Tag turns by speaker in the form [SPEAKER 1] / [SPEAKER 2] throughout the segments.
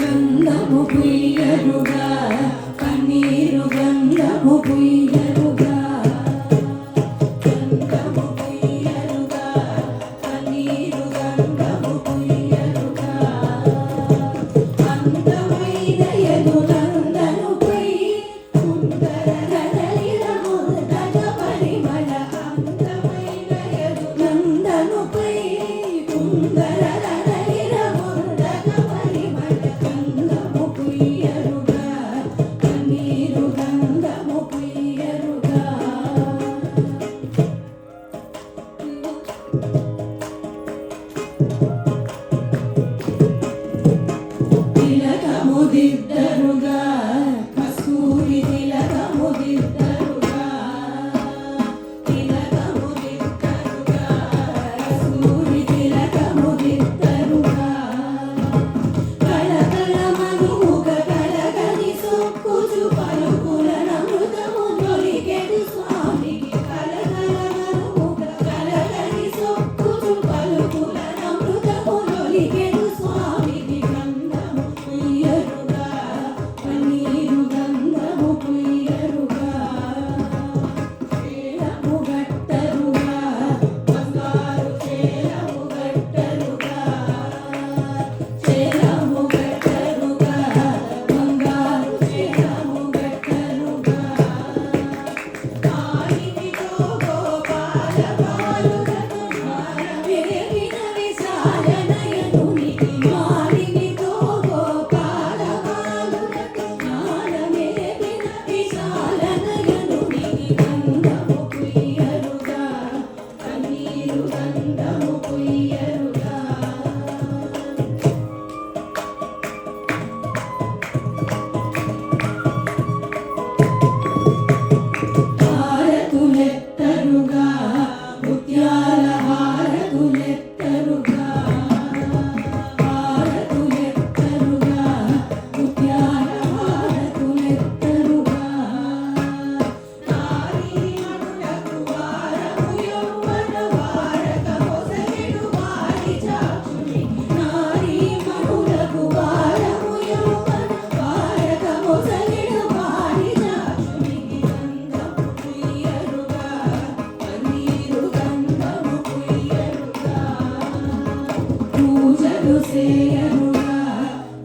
[SPEAKER 1] గంధము పుయ్యరుగా కన్నీరు గంధము పుయ్యరుగా గంధము పుయ్యరుగా కన్నీరు గంధము పుయ్యరుగా అందమైన యదునందనుపై సుందర ధరలిల ముద్దగ పరిమళ అందమైన యదునందనుపై సుందర ధరలిల ముద్దగ పరిమళ గంధము పుయ్యరుగా కన్నీరు గంధము పుయ్యరుగా తిలకముదిద్దరుగా కస్తూరి తిలకముదిద్దరుగా తిలకముదిద్దరుగా కస్తూరి తిలకముదిద్దరుగా కళకళ మధుముఖ కళగని సొక్కుచు పలుకుల నమృతము నొలికెడు స్వామికి కళకళ మధుముఖ కళగని సొక్కుచు పలుకుల నమృతము నొలికెడు స్వామికి గంధము పుయ్యరుగా కన్నీరు గంధము పుయ్యరుగా చేలము గట్టరుగా బంగారు చేలము గట్టరుగా చేలము గట్టరుగా బంగారు చేలము గట్టరుగా కాలినితో గోపాల బాలురను జ్ఞానమేగిన విశాల నయనునికి మాలినితో గోపాల బాలురను జ్ఞానమేగిన విశాల నయనునికి గంధము పుయ్యరుగా కన్నీరు గంధము పుయ్యరుగా హారతులెత్తరుగా ముత్యాల హారతులెత్తరుగా హారతులెత్తరుగా ముత్యాల హారతులెత్తరుగా నారీమణులకు వారము యౌవన వారక మొసలిడు వారి చాచుని నారీమణులకు వారము యౌవన వారక మొసలిడు వారి చాచునికి గంధము పుయ్యరుగా కన్నీరు గంధము పుయ్యరుగా పూజలు చేయరుగా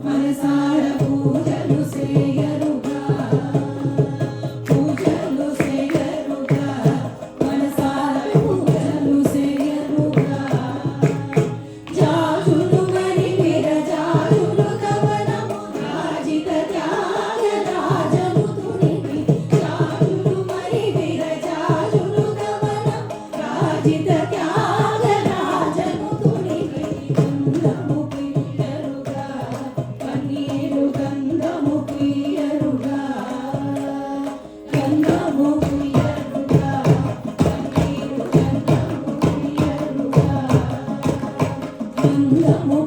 [SPEAKER 1] మనసార పూజలు చేయరుగా పూజలు చేయరుగా మనసార పూజలు చేయరుగా జాజులు మరి విరజాజులు కవనము రాజిత త్యాగరాజను తుడివి జాజులు మరి విరజాజులు కవనం రాజిత త్యాగరాజను తుడివి గంధము పుయ్యరుగా కన్నీరు గంధము పుయ్యరుగా గంధము పుయ్యరుగా కన్నీరు గంధము పుయ్యరుగా గంధము